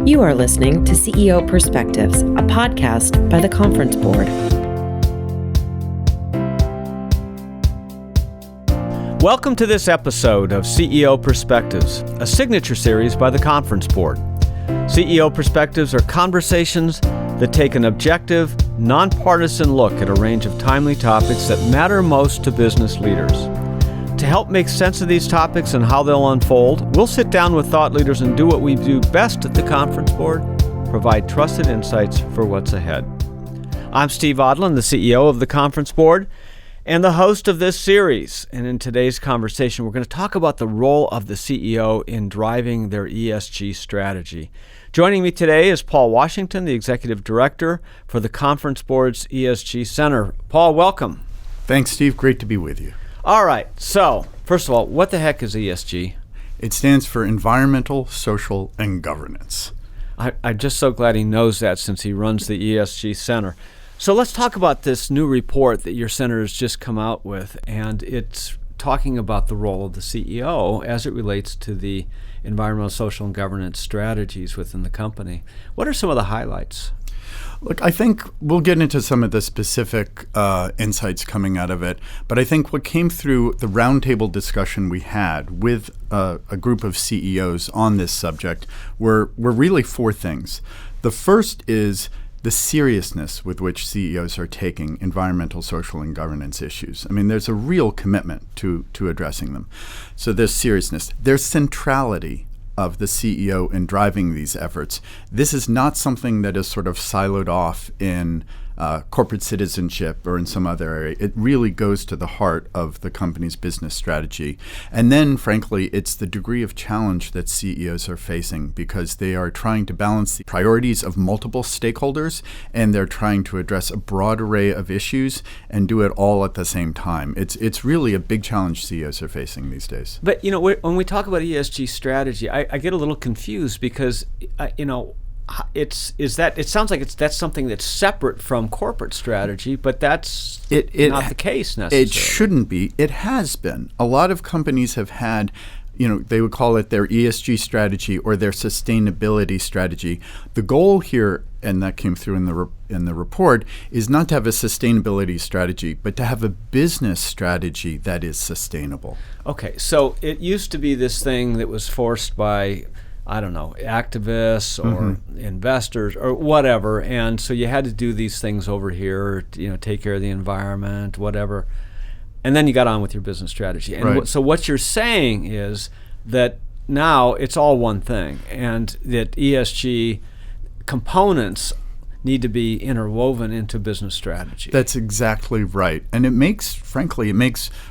You are listening to CEO Perspectives, a podcast by the Conference Board. Welcome to this episode of CEO Perspectives, a signature series by the Conference Board. CEO Perspectives are conversations that take an objective, nonpartisan look at a range of timely topics that matter most to business leaders. To help make sense of these topics and how they'll unfold, we'll sit down with thought leaders and do what we do best at the Conference Board, provide trusted insights for what's ahead. I'm Steve Odland, the CEO of the Conference Board, and the host of this series. And in today's conversation, we're going to talk about the role of the CEO in driving their ESG strategy. Joining me today is Paul Washington, the Executive Director for the Conference Board's ESG Center. Paul, welcome. Thanks, Steve. Great to be with you. All right. So, first of all, what the heck is ESG? It stands for Environmental, Social, and Governance. I'm just so glad he knows that since he runs the ESG Center. So let's talk about this new report that your center has just come out with, and it's talking about the role of the CEO as it relates to the environmental, social, and governance strategies within the company. What are some of the highlights? Look, I think we'll get into some of the specific insights coming out of it, but I think what came through the roundtable discussion we had with a group of CEOs on this subject were really four things. The first is the seriousness with which CEOs are taking environmental, social, and governance issues. I mean, there's a real commitment to addressing them. So there's seriousness. There's centrality of the CEO in driving these efforts. This is not something that is sort of siloed off in corporate citizenship or in some other area. It really goes to the heart of the company's business strategy. And then, frankly, it's the degree of challenge that CEOs are facing because they are trying to balance the priorities of multiple stakeholders and they're trying to address a broad array of issues and do it all at the same time. It's really a big challenge CEOs are facing these days. But, when we talk about ESG strategy, I get a little confused because, it sounds like that's something that's separate from corporate strategy, but that's not the case necessarily. It shouldn't be. It has been. A lot of companies have had, they would call it their ESG strategy or their sustainability strategy. The goal here, and that came through in the report, is not to have a sustainability strategy, but to have a business strategy that is sustainable. Okay, so it used to be this thing that was forced by activists or investors or whatever. And so you had to do these things over here, take care of the environment, whatever. And then you got on with your business strategy. And right. So what you're saying is that now it's all one thing and that ESG components need to be interwoven into business strategy. That's exactly right. And it makes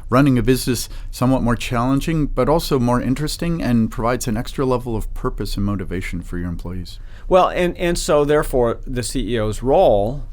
running a business somewhat more challenging, but also more interesting and provides an extra level of purpose and motivation for your employees. Well, and so therefore the CEO's role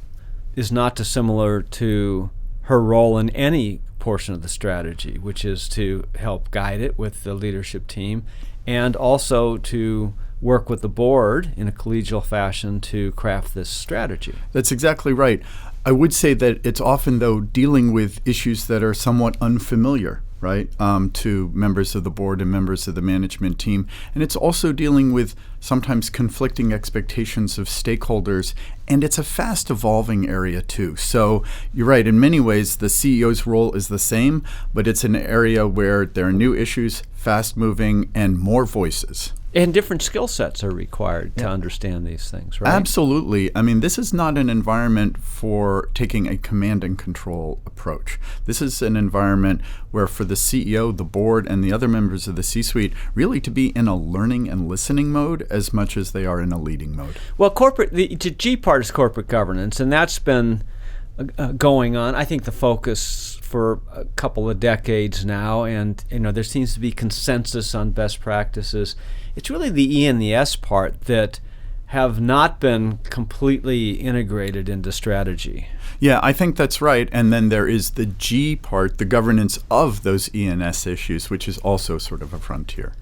is not dissimilar to her role in any portion of the strategy, which is to help guide it with the leadership team and also to work with the board in a collegial fashion to craft this strategy. That's exactly right. I would say that it's often, though, dealing with issues that are somewhat unfamiliar, right, to members of the board and members of the management team. And it's also dealing with sometimes conflicting expectations of stakeholders. And it's a fast evolving area, too. So you're right. In many ways, the CEO's role is the same, but it's an area where there are new issues, fast moving, and more voices. And different skill sets are required to understand these things, right? Absolutely. I mean, this is not an environment for taking a command and control approach. This is an environment where for the CEO, the board, and the other members of the C-suite really to be in a learning and listening mode as much as they are in a leading mode. Well, the G part is corporate governance, and that's been going on. I think the focus for a couple of decades now, and there seems to be consensus on best practices. It's really the E and the S part that have not been completely integrated into strategy. Yeah, I think that's right. And then there is the G part, the governance of those E and S issues, which is also sort of a frontier.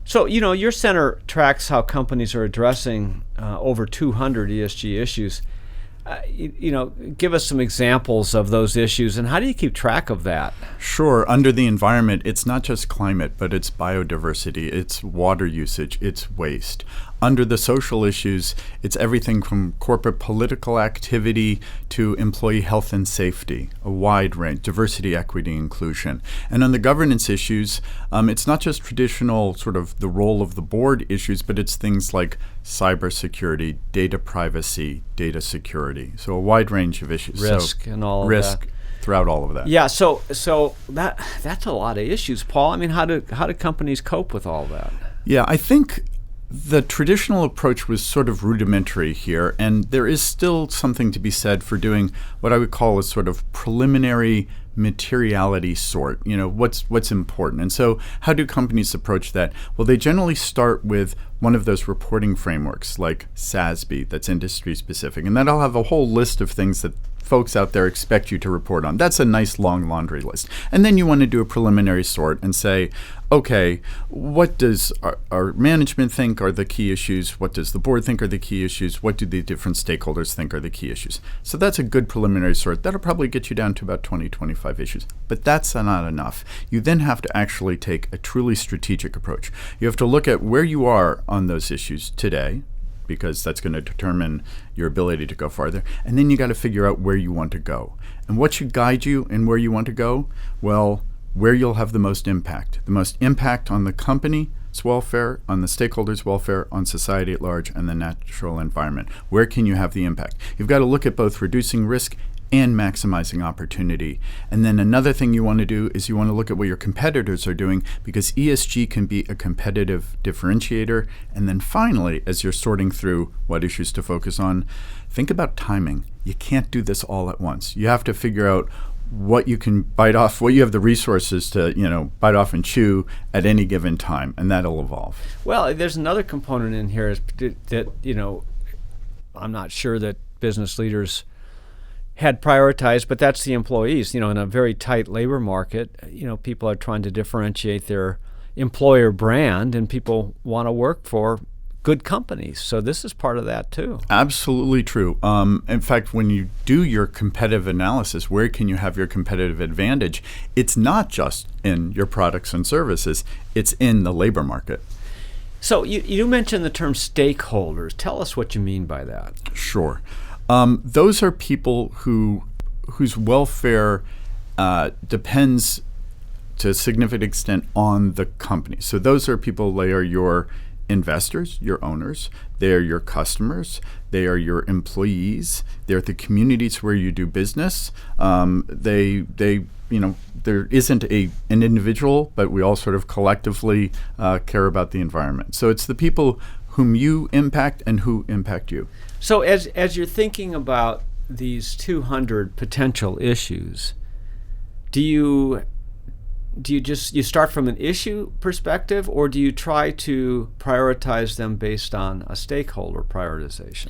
So, your center tracks how companies are addressing over 200 ESG issues. give us some examples of those issues, and how do you keep track of that? Sure. Under the environment, it's not just climate, but it's biodiversity, it's water usage, it's waste. Under the social issues, it's everything from corporate political activity to employee health and safety, a wide range, diversity, equity, inclusion. And on the governance issues, it's not just traditional sort of the role of the board issues, but it's things like cybersecurity, data privacy, data security. So a wide range of issues. Risk and all of that. Risk throughout all of that. Yeah, so that's a lot of issues, Paul. I mean, how do companies cope with all that? Yeah, I think the traditional approach was sort of rudimentary here, and there is still something to be said for doing what I would call a sort of preliminary materiality sort, what's important. And so how do companies approach that? Well, they generally start with one of those reporting frameworks like SASB that's industry specific, and that'll have a whole list of things that folks out there expect you to report on. That's a nice long laundry list. And then you want to do a preliminary sort and say, okay, what does our management think are the key issues? What does the board think are the key issues? What do the different stakeholders think are the key issues? So that's a good preliminary sort. That'll probably get you down to about 20, 25 issues. But that's not enough. You then have to actually take a truly strategic approach. You have to look at where you are on those issues today, because that's going to determine your ability to go farther. And then you got to figure out where you want to go. And what should guide you in where you want to go? Well, where you'll have the most impact. The most impact on the company's welfare, on the stakeholders' welfare, on society at large, and the natural environment. Where can you have the impact? You've got to look at both reducing risk and maximizing opportunity. And then another thing you want to do is you want to look at what your competitors are doing, because ESG can be a competitive differentiator. And then finally, as you're sorting through what issues to focus on, think about timing. You can't do this all at once. You have to figure out what you can bite off, what you have the resources to, bite off and chew at any given time, and that'll evolve. Well, there's another component in here that I'm not sure that business leaders had prioritized, but that's the employees. In a very tight labor market, people are trying to differentiate their employer brand, and people want to work for good companies. So this is part of that too. Absolutely true. In fact, when you do your competitive analysis, where can you have your competitive advantage? It's not just in your products and services, it's in the labor market. So you mentioned the term stakeholders. Tell us what you mean by that. Sure. Those are people whose welfare depends to a significant extent on the company. So those are people, they are your investors, your owners, they are your customers, they are your employees, they're the communities where you do business. There isn't an individual, but we all sort of collectively care about the environment. So it's the people whom you impact and who impact you. So as you're thinking about these 200 potential issues, do you start from an issue perspective, or do you try to prioritize them based on a stakeholder prioritization?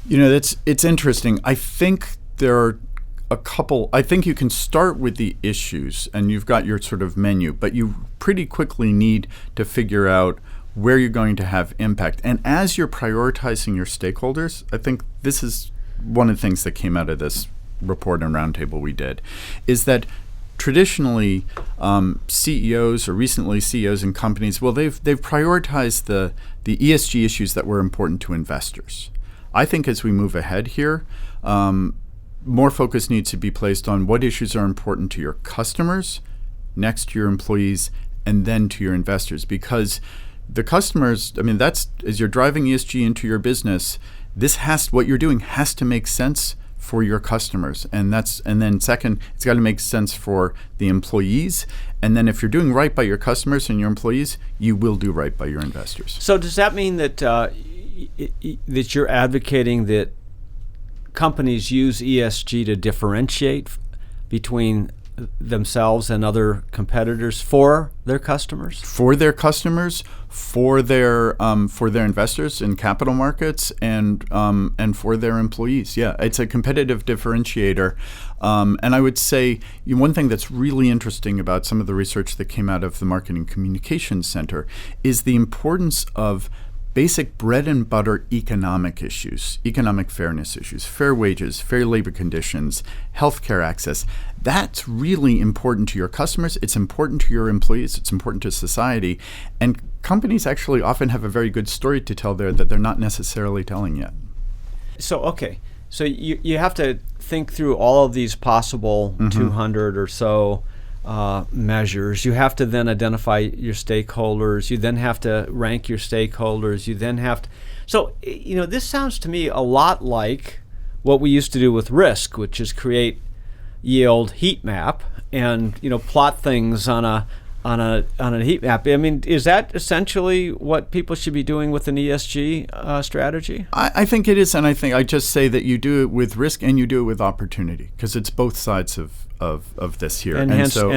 It's interesting. I think there are a couple. I think you can start with the issues, and you've got your sort of menu, but you pretty quickly need to figure out where you're going to have impact. And as you're prioritizing your stakeholders, I think this is one of the things that came out of this report and roundtable we did, is that traditionally CEOs, or recently CEOs in companies, well, they've prioritized the ESG issues that were important to investors. I think as we move ahead here, more focus needs to be placed on what issues are important to your customers, next to your employees, and then to your investors. Because the customers, that's, as you're driving ESG into your business, what you're doing has to make sense for your customers. And then second, it's got to make sense for the employees. And then if you're doing right by your customers and your employees, you will do right by your investors. So does that mean that that you're advocating that companies use ESG to differentiate between themselves and other competitors for their customers? For their customers, for their investors in capital markets, and for their employees. Yeah, it's a competitive differentiator. And I would say one thing that's really interesting about some of the research that came out of the Marketing Communications Center is the importance of basic bread and butter economic issues, economic fairness issues, fair wages, fair labor conditions, healthcare access, that's really important to your customers. It's important to your employees. It's important to society. And companies actually often have a very good story to tell there that they're not necessarily telling yet. So you have to think through all of these possible 200 or so measures. You have to then identify your stakeholders. You then have to rank your stakeholders. You then have to. So, this sounds to me a lot like what we used to do with risk, which is create yield heat map and plot things on a heat map. I mean, is that essentially what people should be doing with an ESG strategy? I think it is, and I just say that you do it with risk and you do it with opportunity, because it's both sides of this here. And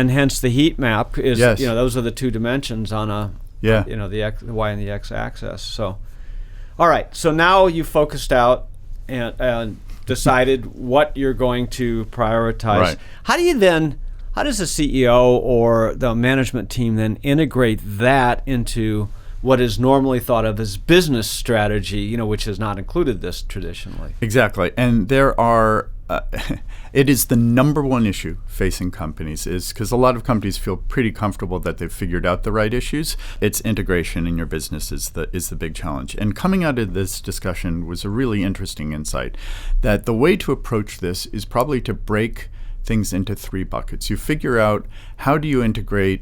hence the heat map is, yes. Those are the two dimensions on the Y and the X axis. So, all right. So now you've focused out and decided what you're going to prioritize. Right. How does the CEO or the management team then integrate that into what is normally thought of as business strategy, which has not included this traditionally? Exactly. And there are, it is the number one issue facing companies, is because a lot of companies feel pretty comfortable that they've figured out the right issues. It's integration in your business is the big challenge. And coming out of this discussion was a really interesting insight that the way to approach this is probably to break things into three buckets. You figure out, how do you integrate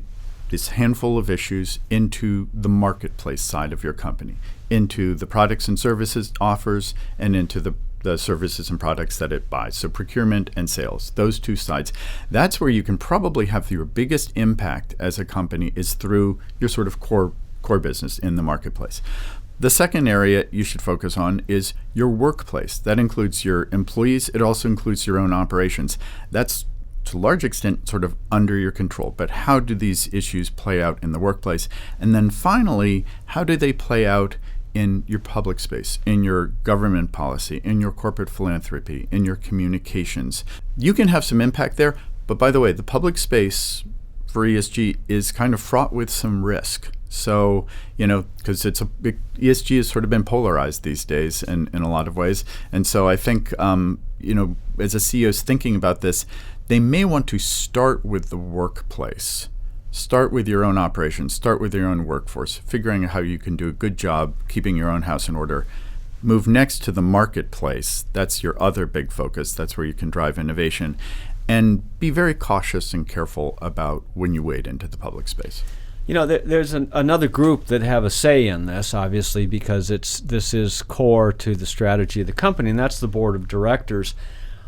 this handful of issues into the marketplace side of your company, into the products and services it offers, and into the services and products that it buys. So procurement and sales, those two sides. That's where you can probably have your biggest impact as a company, is through your sort of core business in the marketplace. The second area you should focus on is your workplace. That includes your employees. It also includes your own operations. That's to a large extent sort of under your control. But how do these issues play out in the workplace? And then finally, how do they play out in your public space, in your government policy, in your corporate philanthropy, in your communications? You can have some impact there. But by the way, the public space for ESG is kind of fraught with some risk. So, because ESG has sort of been polarized these days in a lot of ways. And so I think, as a CEO is thinking about this, they may want to start with the workplace. Start with your own operations. Start with your own workforce, figuring out how you can do a good job keeping your own house in order. Move next to the marketplace. That's your other big focus. That's where you can drive innovation. And be very cautious and careful about when you wade into the public space. There's another group that have a say in this, obviously, because this is core to the strategy of the company, and that's the board of directors.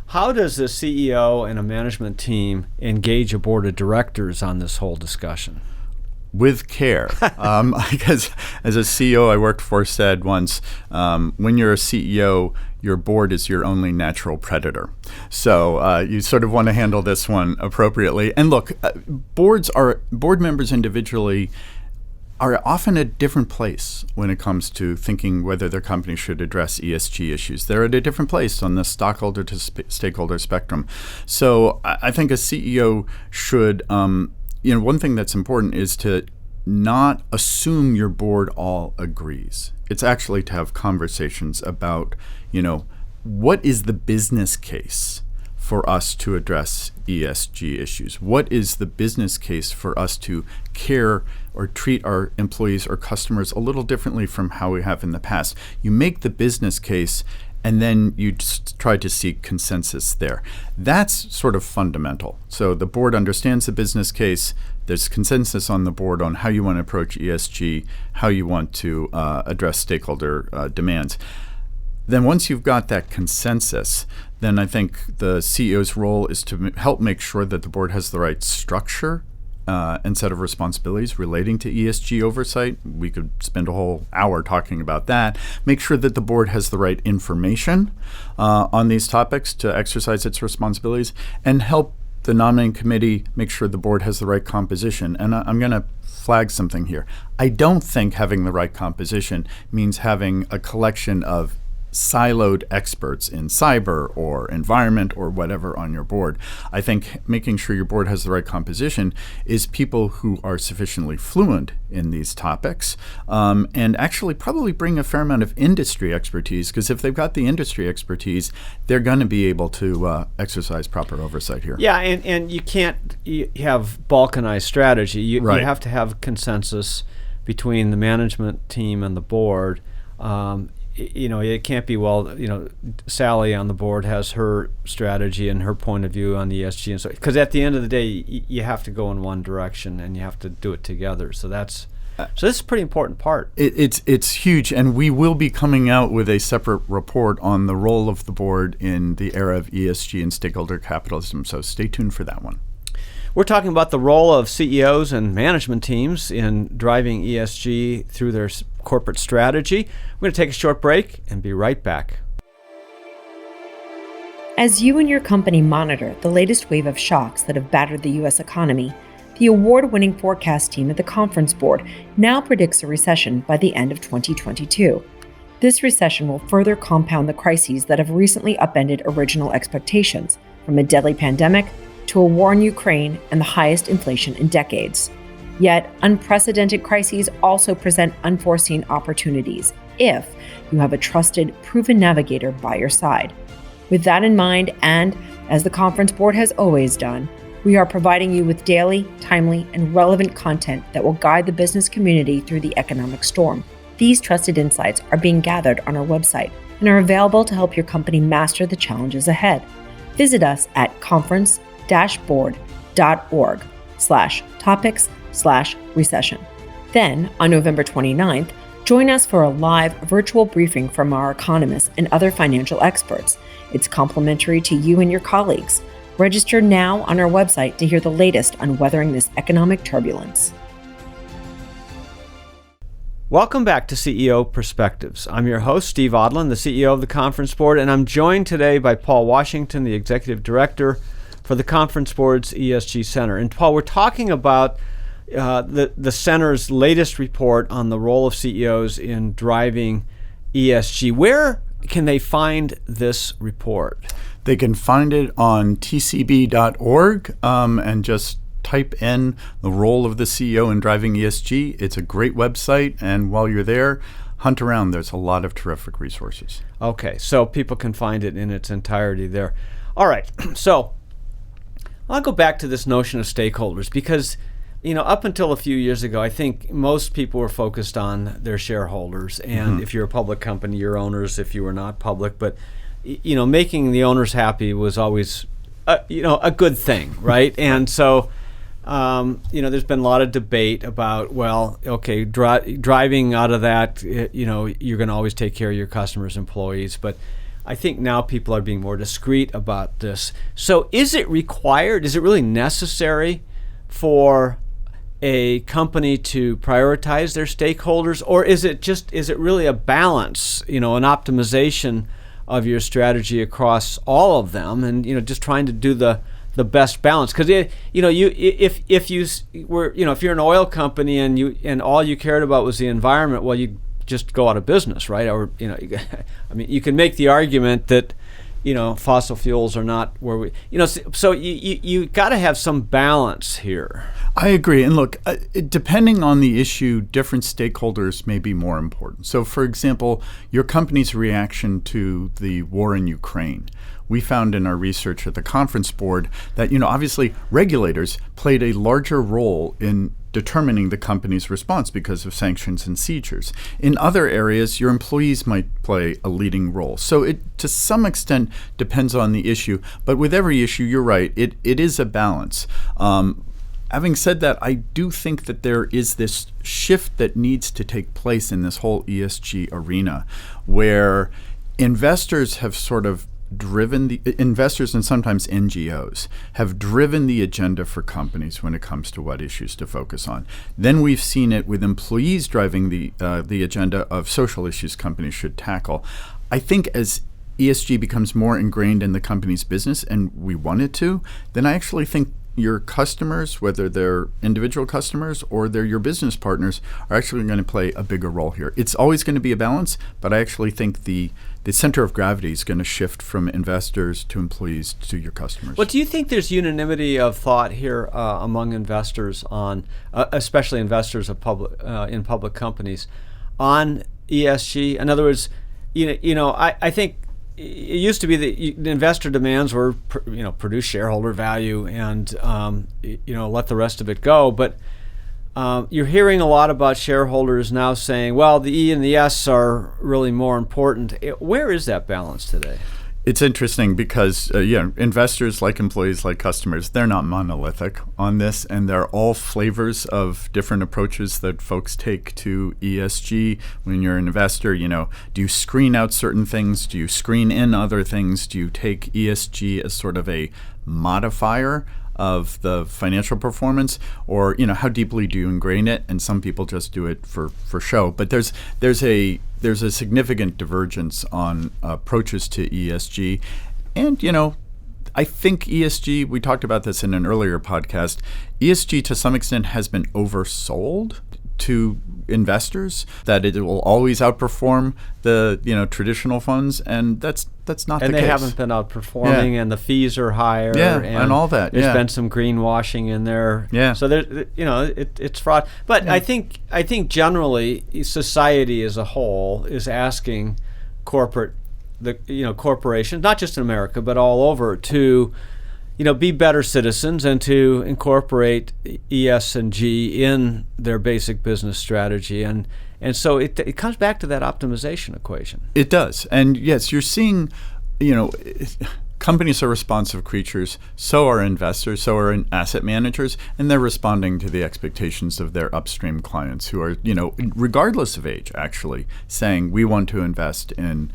How does the CEO and a management team engage a board of directors on this whole discussion? With care. Because as a CEO I worked for said once, when you're a CEO, your board is your only natural predator. So you sort of want to handle this one appropriately. And look, board members individually are often at a different place when it comes to thinking whether their company should address ESG issues. They're at a different place on the stockholder to stakeholder spectrum. So I think a CEO should, one thing that's important is to not assume your board all agrees. It's actually to have conversations about, what is the business case for us to address ESG issues? What is the business case for us to care or treat our employees or customers a little differently from how we have in the past? You make the business case, and then you just try to seek consensus there. That's sort of fundamental. So the board understands the business case. There's consensus on the board on how you want to approach ESG, how you want to address stakeholder demands. Then once you've got that consensus, then I think the CEO's role is to help make sure that the board has the right structure and set of responsibilities relating to ESG oversight. We could spend a whole hour talking about that. Make sure that the board has the right information on these topics to exercise its responsibilities, and help the nominating committee make sure the board has the right composition. And I'm going to flag something here. I don't think having the right composition means having a collection of siloed experts in cyber or environment or whatever on your board. I think making sure your board has the right composition is people who are sufficiently fluent in these topics, and actually probably bring a fair amount of industry expertise, because if they've got the industry expertise, they're going to be able to exercise proper oversight here. Yeah, and you can't have balkanized strategy. You have to have consensus between the management team and the board. It can't be, Sally on the board has her strategy and her point of view on ESG, and so, because at the end of the day, you have to go in one direction and you have to do it together. So this is a pretty important part. It's huge, and we will be coming out with a separate report on the role of the board in the era of ESG and stakeholder capitalism. So stay tuned for that one. We're talking about the role of CEOs and management teams in driving ESG through their corporate strategy. We're going to take a short break and be right back. As you and your company monitor the latest wave of shocks that have battered the U.S. economy, the award-winning forecast team at the Conference Board now predicts a recession by the end of 2022. This recession will further compound the crises that have recently upended original expectations, from a deadly pandemic to a war in Ukraine and the highest inflation in decades. Yet, unprecedented crises also present unforeseen opportunities if you have a trusted, proven navigator by your side. With that in mind, and as the Conference Board has always done, we are providing you with daily, timely, and relevant content that will guide the business community through the economic storm. These trusted insights are being gathered on our website and are available to help your company master the challenges ahead. Visit us at conference-board.org/topics/recession. Then, on November 29th, join us for a live virtual briefing from our economists and other financial experts. It's complimentary to you and your colleagues. Register now on our website to hear the latest on weathering this economic turbulence. Welcome back to CEO Perspectives. I'm your host, Steve Odland, the CEO of the Conference Board, and I'm joined today by Paul Washington, the Executive Director for the Conference Board's ESG Center. And Paul, we're talking about the Center's latest report on the role of CEOs in driving ESG. Where can they find this report? They can find it on tcb.org and just type in the role of the CEO in driving ESG. It's a great website, and while you're there, hunt around. There's a lot of terrific resources. Okay, so people can find it in its entirety there. All right, so I'll go back to this notion of stakeholders, because up until a few years ago, I think most people were focused on their shareholders, and if you're a public company, your owners, if you were not public, but making the owners happy was always a good thing, right? And so there's been a lot of debate about, driving out of that, you're going to always take care of your customers, employees. But I think now people are being more discreet about this. So is it required? Is it really necessary for a company to prioritize their stakeholders, or is it really a balance, an optimization of your strategy across all of them, and just trying to do the best balance? Because if you're an oil company and all you cared about was the environment, well, you just go out of business, right? Or you can make the argument that fossil fuels are not where we, so you got to have some balance here. I agree. And look, depending on the issue, different stakeholders may be more important. So, for example, your company's reaction to the war in Ukraine. We found in our research at the Conference Board that, obviously regulators played a larger role in determining the company's response because of sanctions and seizures. In other areas, your employees might play a leading role. So it, to some extent, depends on the issue. But with every issue, you're right, it is a balance. Having said that, I do think that there is this shift that needs to take place in this whole ESG arena, where investors have sort of investors and sometimes NGOs have driven the agenda for companies when it comes to what issues to focus on. Then we've seen it with employees driving the agenda of social issues companies should tackle. I think as ESG becomes more ingrained in the company's business, and we want it to, then I actually think your customers, whether they're individual customers or they're your business partners, are actually going to play a bigger role here. It's always going to be a balance, but I actually think the center of gravity is going to shift from investors to employees to your customers. Well, do you think there's unanimity of thought here among investors on, especially investors of in public companies, on ESG? In other words, I think it used to be that the investor demands were, produce shareholder value and let the rest of it go. But you're hearing a lot about shareholders now saying, well, the E and the S are really more important. Where is that balance today? It's interesting because, investors, like employees, like customers, they're not monolithic on this, and they're all flavors of different approaches that folks take to ESG. When you're an investor, do you screen out certain things? Do you screen in other things? Do you take ESG as sort of a modifier of the financial performance, or how deeply do you ingrain it? And some people just do it for show. But there's a significant divergence on approaches to ESG, and I think ESG. We talked about this in an earlier podcast. ESG to some extent has been oversold to investors, that it will always outperform the traditional funds, and that's not the case. And they haven't been outperforming, and the fees are higher, and all that. There's been some greenwashing in there. So there, it's fraud. But I think generally society as a whole is asking corporations, not just in America but all over, to be better citizens and to incorporate ES and G in their basic business strategy. And so it comes back to that optimization equation. It does. And yes, you're seeing, companies are responsive creatures, so are investors, so are asset managers, and they're responding to the expectations of their upstream clients who are, regardless of age, actually saying we want to invest in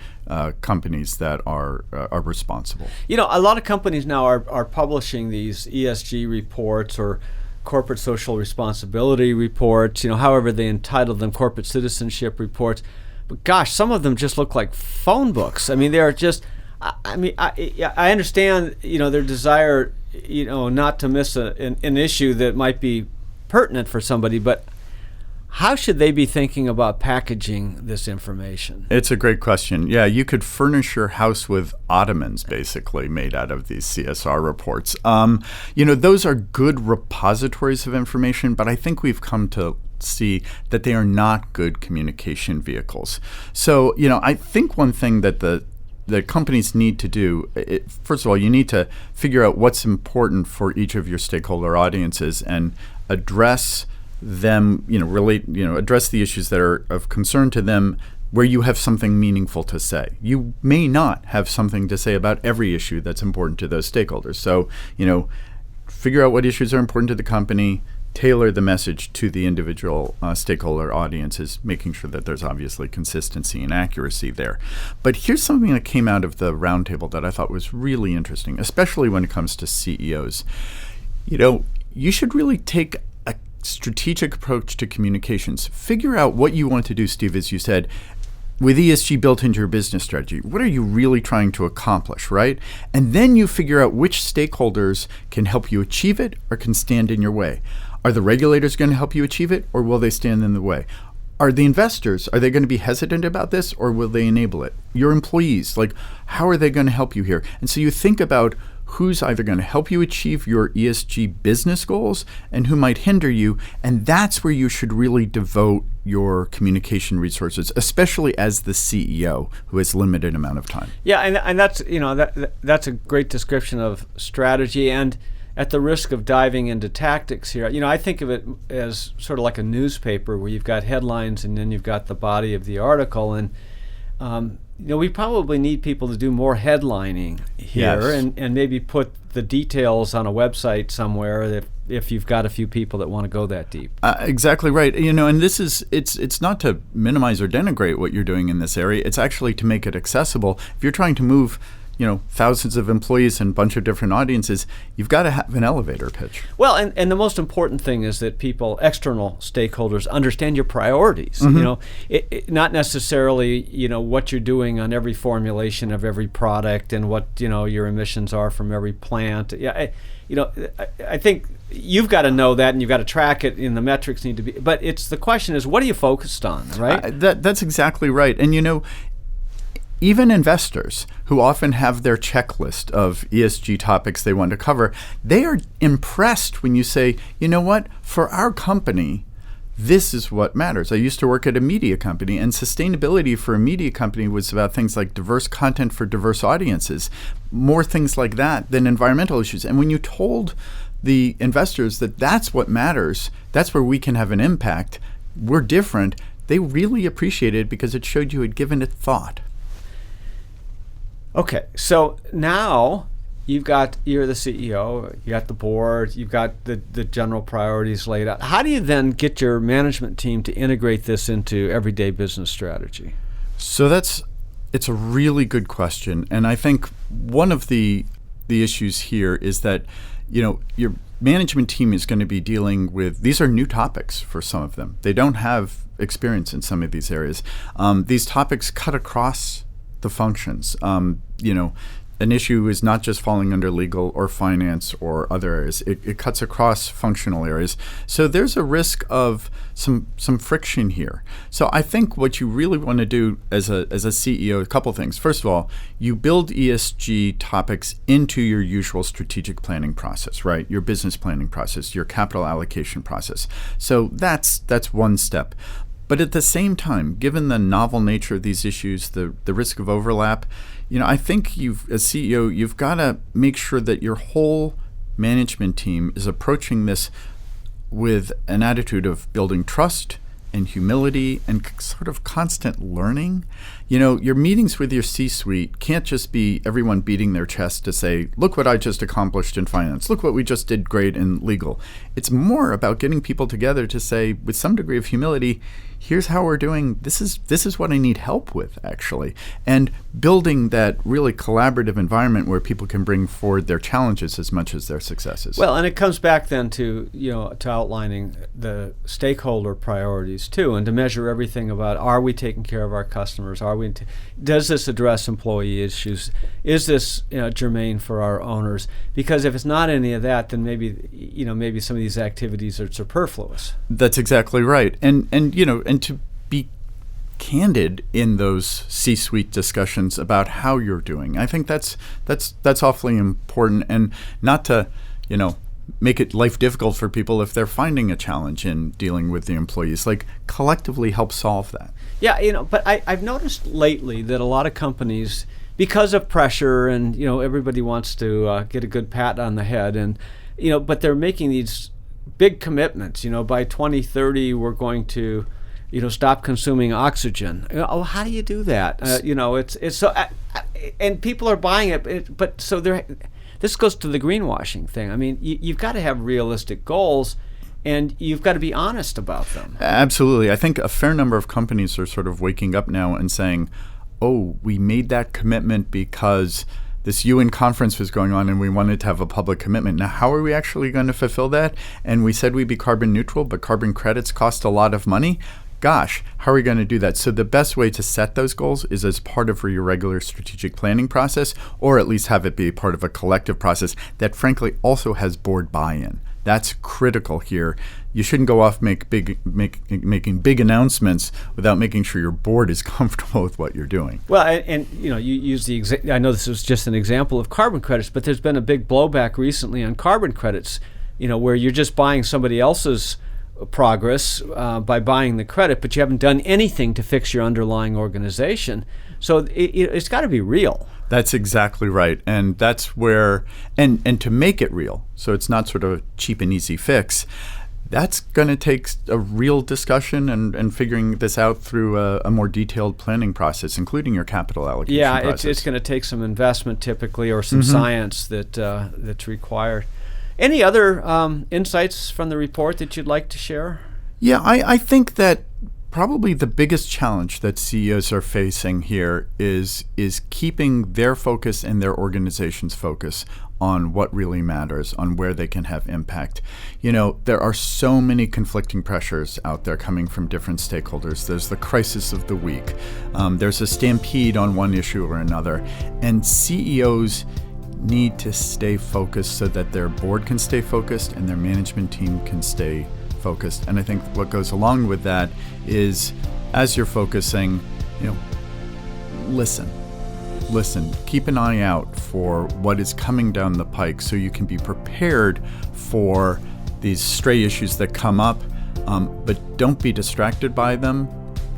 companies that are responsible. A lot of companies now are publishing these ESG reports or corporate social responsibility reports, however they entitle them, corporate citizenship reports. But gosh, some of them just look like phone books. I mean, they are just, I understand, their desire, not to miss an issue that might be pertinent for somebody, but how should they be thinking about packaging this information? It's a great question. Yeah, you could furnish your house with ottomans, basically, made out of these CSR reports. Those are good repositories of information, but I think we've come to see that they are not good communication vehicles. So, I think one thing that the companies need to do, first of all, you need to figure out what's important for each of your stakeholder audiences and address them, address the issues that are of concern to them where you have something meaningful to say. You may not have something to say about every issue that's important to those stakeholders. So, figure out what issues are important to the company, tailor the message to the individual stakeholder audiences, making sure that there's obviously consistency and accuracy there. But here's something that came out of the roundtable that I thought was really interesting, especially when it comes to CEOs. You should really take a strategic approach to communications. Figure out what you want to do, Steve, as you said, with ESG built into your business strategy. What are you really trying to accomplish, right? And then you figure out which stakeholders can help you achieve it or can stand in your way. Are the regulators going to help you achieve it, or will they stand in the way? Are the investors, are they going to be hesitant about this, or will they enable it? Your employees, how are they going to help you here? And so you think about who's either going to help you achieve your ESG business goals and who might hinder you, and that's where you should really devote your communication resources, especially as the CEO who has limited amount of time. Yeah, and that's that's a great description of strategy. And at the risk of diving into tactics here, I think of it as sort of like a newspaper where you've got headlines and then you've got the body of the article. And we probably need people to do more headlining here. Yes. and maybe put the details on a website somewhere if you've got a few people that want to go that deep. Exactly right. And this is, it's not to minimize or denigrate what you're doing in this area. It's actually to make it accessible. If you're trying to move thousands of employees and a bunch of different audiences, you've got to have an elevator pitch. Well, and the most important thing is that people, external stakeholders, understand your priorities. Not necessarily what you're doing on every formulation of every product and what your emissions are from every plant. I think you've got to know that, and you've got to track it, and the metrics need to be. But the question is, what are you focused on, right? That's exactly right. And even investors who often have their checklist of ESG topics they want to cover, they are impressed when you say, you know what, for our company, this is what matters. I used to work at a media company, and sustainability for a media company was about things like diverse content for diverse audiences, more things like that than environmental issues. And when you told the investors that that's what matters, that's where we can have an impact, we're different, they really appreciated it because it showed you had given it thought. Okay, so now you're the CEO, you got the board, you've got the general priorities laid out. How do you then get your management team to integrate this into everyday business strategy? So it's a really good question. And I think one of the issues here is that, your management team is going to be dealing with, these are new topics for some of them. They don't have experience in some of these areas. These topics cut across the functions. An issue is not just falling under legal or finance or other areas. It cuts across functional areas. So there's a risk of some friction here. So I think what you really want to do as a CEO, a couple things. First of all, you build ESG topics into your usual strategic planning process, right? Your business planning process, your capital allocation process. So that's one step. But at the same time, given the novel nature of these issues, the risk of overlap, I think as CEO, you've got to make sure that your whole management team is approaching this with an attitude of building trust and humility and sort of constant learning. Your meetings with your C-suite can't just be everyone beating their chest to say, look what I just accomplished in finance. Look what we just did great in legal. It's more about getting people together to say, with some degree of humility, here's how we're doing. This is what I need help with, actually. And building that really collaborative environment where people can bring forward their challenges as much as their successes. Well, and it comes back then to outlining the stakeholder priorities too, and to measure everything about, are we taking care of our customers? Does this address employee issues? Is this germane for our owners? Because if it's not any of that, then maybe some of these activities are superfluous. That's exactly right. And to be candid in those C-suite discussions about how you're doing, I think that's awfully important, and not to make it life difficult for people if they're finding a challenge in dealing with the employees. Like, collectively help solve that. Yeah, but I've noticed lately that a lot of companies, because of pressure and everybody wants to get a good pat on the head, and but they're making these big commitments. By 2030 we're going to stop consuming oxygen. How do you do that? It's so, and people are buying it, but so this goes to the greenwashing thing. I mean, you've got to have realistic goals, and you've got to be honest about them. Absolutely. I think a fair number of companies are sort of waking up now and saying, oh, we made that commitment because this UN conference was going on and we wanted to have a public commitment. Now, how are we actually going to fulfill that? And we said we'd be carbon neutral, but carbon credits cost a lot of money. Gosh, how are we going to do that? So the best way to set those goals is as part of your regular strategic planning process, or at least have it be part of a collective process that frankly also has board buy-in. That's critical here. You shouldn't go off making big announcements without making sure your board is comfortable with what you're doing. Well, and you use I know this was just an example of carbon credits, but there's been a big blowback recently on carbon credits, where you're just buying somebody else's progress by buying the credit, but you haven't done anything to fix your underlying organization. So it's got to be real. That's exactly right. And that's where, and to make it real, so it's not sort of a cheap and easy fix, that's going to take a real discussion and figuring this out through a more detailed planning process, including your capital allocation process. Yeah, it's going to take some investment typically, or some science that's required. Any other insights from the report that you'd like to share? Yeah, I think that probably the biggest challenge that CEOs are facing here is keeping their focus and their organization's focus on what really matters, on where they can have impact. There are so many conflicting pressures out there coming from different stakeholders. There's the crisis of the week. There's a stampede on one issue or another. And CEOs need to stay focused so that their board can stay focused and their management team can stay focused. And I think what goes along with that is, as you're focusing, listen, keep an eye out for what is coming down the pike so you can be prepared for these stray issues that come up, but don't be distracted by them.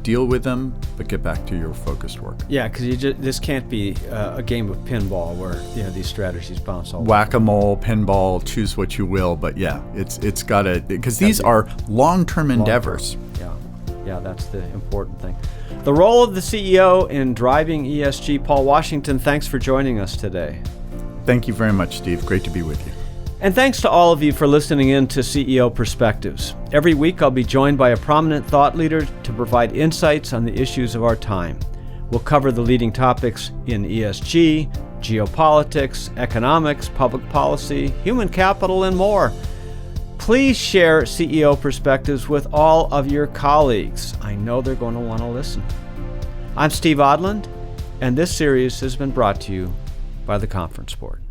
Deal with them, but get back to your focused work. Yeah, because this can't be a game of pinball where these strategies bounce all over. Whack-a-mole, pinball, choose what you will, but it's got to, because these are long-term endeavors. Yeah, that's the important thing. The role of the CEO in driving ESG. Paul Washington, thanks for joining us today. Thank you very much, Steve. Great to be with you. And thanks to all of you for listening in to CEO Perspectives. Every week I'll be joined by a prominent thought leader to provide insights on the issues of our time. We'll cover the leading topics in ESG, geopolitics, economics, public policy, human capital, and more. Please share CEO Perspectives with all of your colleagues. I know they're going to want to listen. I'm Steve Odland, and this series has been brought to you by the Conference Board.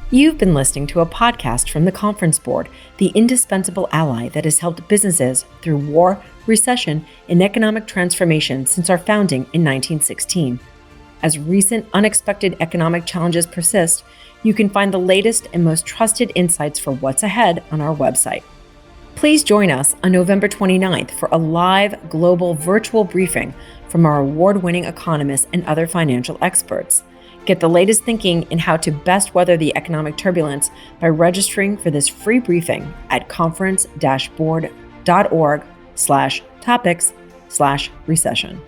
You've been listening to a podcast from the Conference Board, the indispensable ally that has helped businesses through war, recession, and economic transformation since our founding in 1916. As recent unexpected economic challenges persist, you can find the latest and most trusted insights for what's ahead on our website. Please join us on November 29th for a live global virtual briefing from our award-winning economists and other financial experts. Get the latest thinking in how to best weather the economic turbulence by registering for this free briefing at conference-board.org/topics/recession.